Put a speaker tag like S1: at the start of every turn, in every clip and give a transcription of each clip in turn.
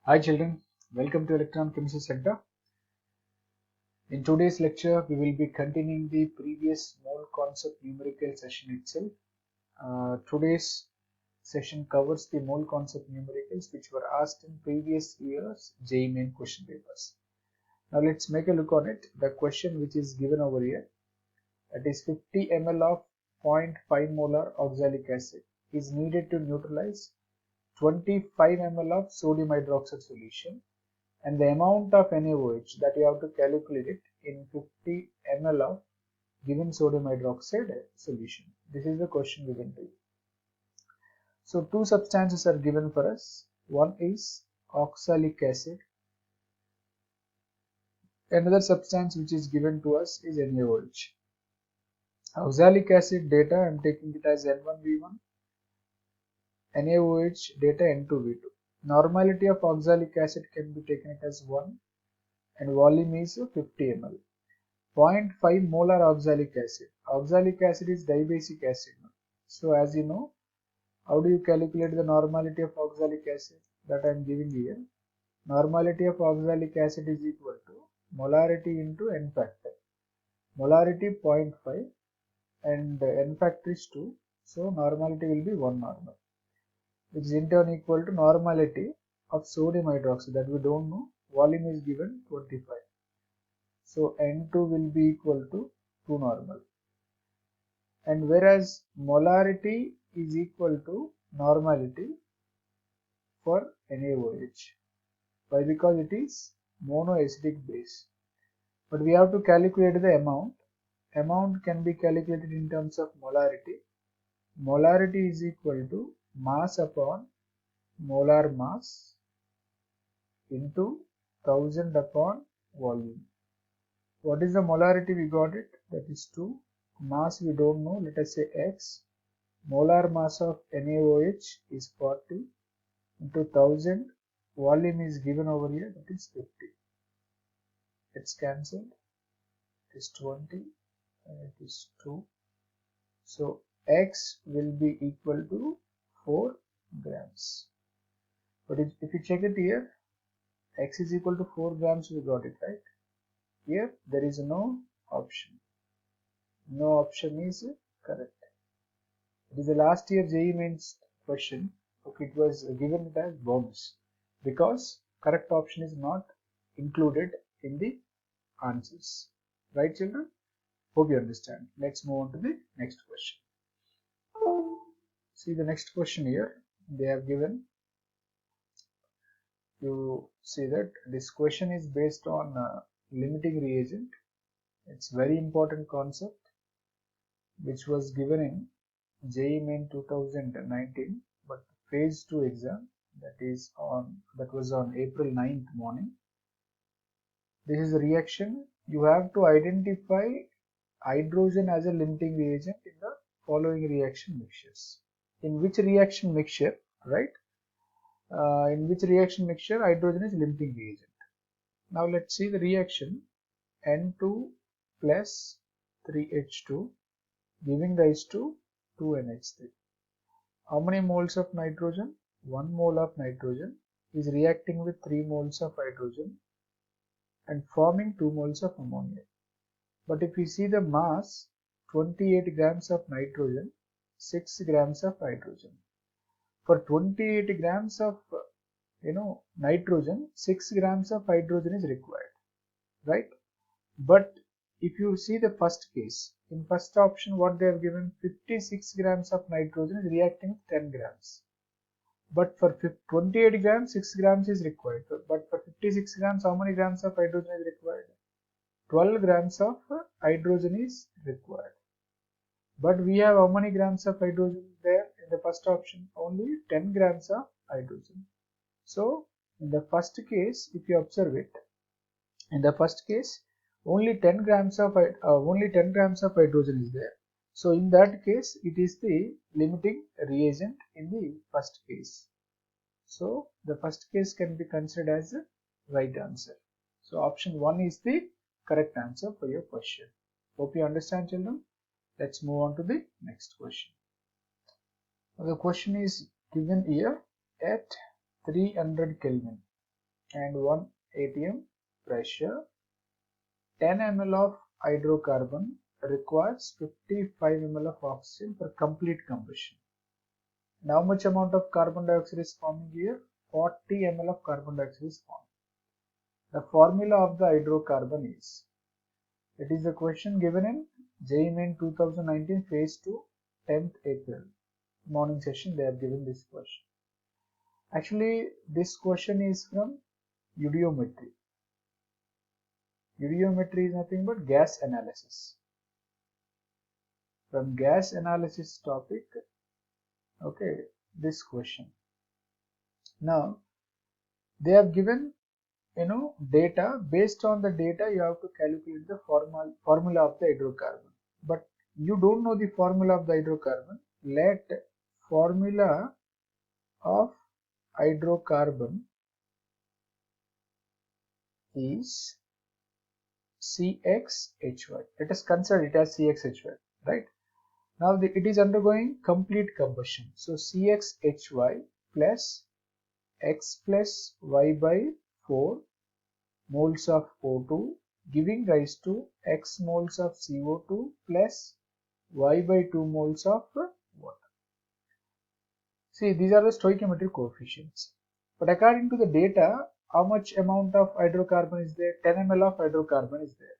S1: Hi children, welcome to Electron Chemistry Center. In today's lecture, we will be continuing the previous mole concept numerical session itself. Today's session covers the mole concept numericals which were asked in previous year's JEE Main question papers. Now let's make a look on it. The question which is given over here, that is 50 ml of 0.5 molar oxalic acid is needed to neutralize 25 ml of sodium hydroxide solution, and the amount of NaOH that you have to calculate it in 50 ml of given sodium hydroxide solution. This is the question given to you. So two substances are given for us. One is oxalic acid. Another substance which is given to us is NaOH. Oxalic acid data I am taking it as N1V1. NaOH data N2V2. Normality of oxalic acid can be taken it as 1 and volume is 50 ml. 0.5 molar oxalic acid. Oxalic acid is dibasic acid. So as you know, how do you calculate the normality of oxalic acid? That I am giving here. Normality of oxalic acid is equal to molarity into N factor. Molarity 0.5 and N factor is 2. So normality will be 1 normal, which is in turn equal to normality of sodium hydroxide that we don't know. Volume is given 25. So N2 will be equal to 2 normal. And whereas molarity is equal to normality for NaOH. Why? Because it is monoacidic base. But we have to calculate the amount. Amount can be calculated in terms of molarity. Molarity is equal to mass upon molar mass into 1000 upon volume. What is the molarity? We got it, that is 2. Mass we don't know, let us say X. Molar mass of NaOH is 40 into 1000. Volume is given over here, that is 50. It's cancelled. It is 20 and it is 2. So X will be equal to 4 grams. But if you check it here, X is equal to 4 grams, we got it right. Here there is no option. No option is correct. It is the last year JEE Mains question. Okay, it was given as bonus because correct option is not included in the answers. Right, children? Hope you understand. Let's move on to the next question. See the next question here. They have given. You see that this question is based on limiting reagent. It's very important concept which was given in JEE Main 2019, but phase 2 exam that was on April 9th morning. This is a reaction. You have to identify hydrogen as a limiting reagent in the following reaction mixtures. In which reaction mixture, right? In which reaction mixture hydrogen is limiting reagent. Now let's see the reaction. N2 plus 3H2 giving rise to 2NH3. How many moles of nitrogen? 1 mole of nitrogen is reacting with 3 moles of hydrogen and forming 2 moles of ammonia. But if we see the mass, 28 grams of nitrogen, 6 grams of hydrogen. For 28 grams of nitrogen, 6 grams of hydrogen is required, right? But if you see the first case, in first option what they have given, 56 grams of nitrogen is reacting with 10 grams. But for 28 grams, 6 grams is required. But for 56 grams, how many grams of hydrogen is required? 12 grams of hydrogen is required. But we have how many grams of hydrogen there in the first option? Only 10 grams of hydrogen. So in the first case, if you observe it, in the first case, only 10 grams of hydrogen is there. So in that case, it is the limiting reagent in the first case. So the first case can be considered as the right answer. So option 1 is the correct answer for your question. Hope you understand, children. Let's move on to the next question. The question is given here at 300 Kelvin. and 1 atm pressure, 10 ml of hydrocarbon requires 55 ml of oxygen for complete combustion. Now, how much amount of carbon dioxide is forming here? 40 ml of carbon dioxide is formed. The formula of the hydrocarbon is, it is the question given in JEE Main 2019 phase 2 10th April morning session. They have given this question. Actually, this question is from Eudiometry. Eudiometry is nothing but gas analysis. From gas analysis topic, okay, this question. Now, they have given data. Based on the data, you have to calculate the formula of the hydrocarbon. But you don't know the formula of the hydrocarbon. Let formula of hydrocarbon is CXHY. Let us consider it as CXHY, right? Now it is undergoing complete combustion. So CXHY plus X plus Y by 4 moles of O2 giving rise to X moles of CO2 plus Y by 2 moles of water. See, these are the stoichiometric coefficients. But according to the data, how much amount of hydrocarbon is there? 10 ml of hydrocarbon is there.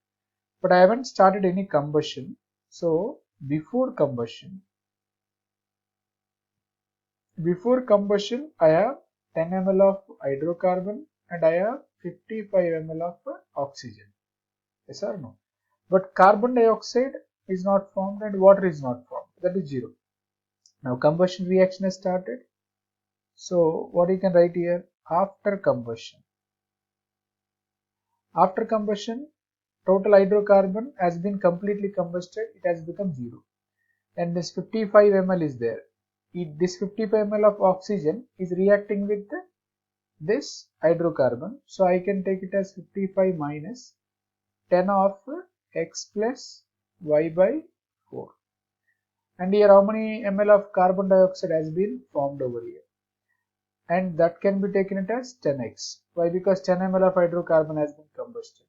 S1: But I haven't started any combustion. So before combustion, I have 10 ml of hydrocarbon and I have 55 ml of oxygen. Yes or no? But carbon dioxide is not formed and water is not formed. That is 0. Now combustion reaction has started. So what you can write here? After combustion. After combustion, total hydrocarbon has been completely combusted. It has become 0. And this 55 ml is there. This 55 ml of oxygen is reacting with this hydrocarbon. So I can take it as 55 minus 10 of X plus Y by 4. And here how many ml of carbon dioxide has been formed over here? And that can be taken it as 10x. Why? Because 10 ml of hydrocarbon has been combusted,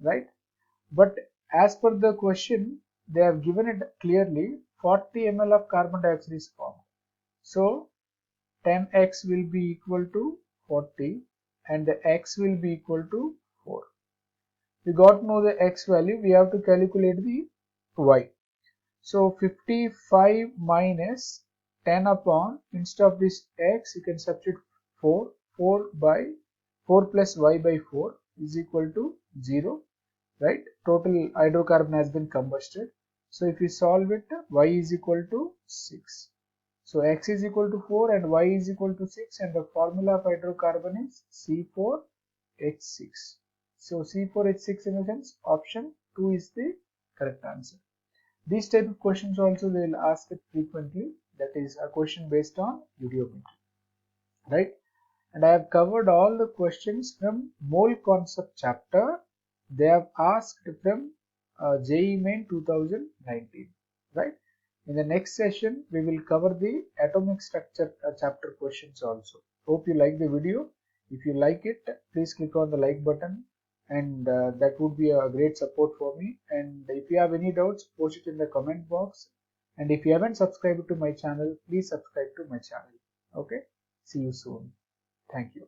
S1: right? But as per the question, they have given it clearly 40 ml of carbon dioxide is formed. So 10x will be equal to 40 and the x will be equal to 4. We got to know the x value, we have to calculate the y. So 55 minus 10 upon, instead of this x, you can substitute 4. 4 plus y by 4 is equal to 0, right? Total hydrocarbon has been combusted. So if we solve it, y is equal to 6. So x is equal to 4 and y is equal to 6, and the formula of hydrocarbon is C4H6. So C4H6 in the sense option 2 is the correct answer. These type of questions also they will ask it frequently. That is a question based on Eudiometry, right? And I have covered all the questions from mole concept chapter. They have asked from JEE Main 2019, right? In the next session, we will cover the atomic structure chapter questions also. Hope you like the video. If you like it, please click on the like button, and that would be a great support for me. And if you have any doubts, post it in the comment box. And if you haven't subscribed to my channel, please subscribe to my channel. Okay, see you soon. Thank you.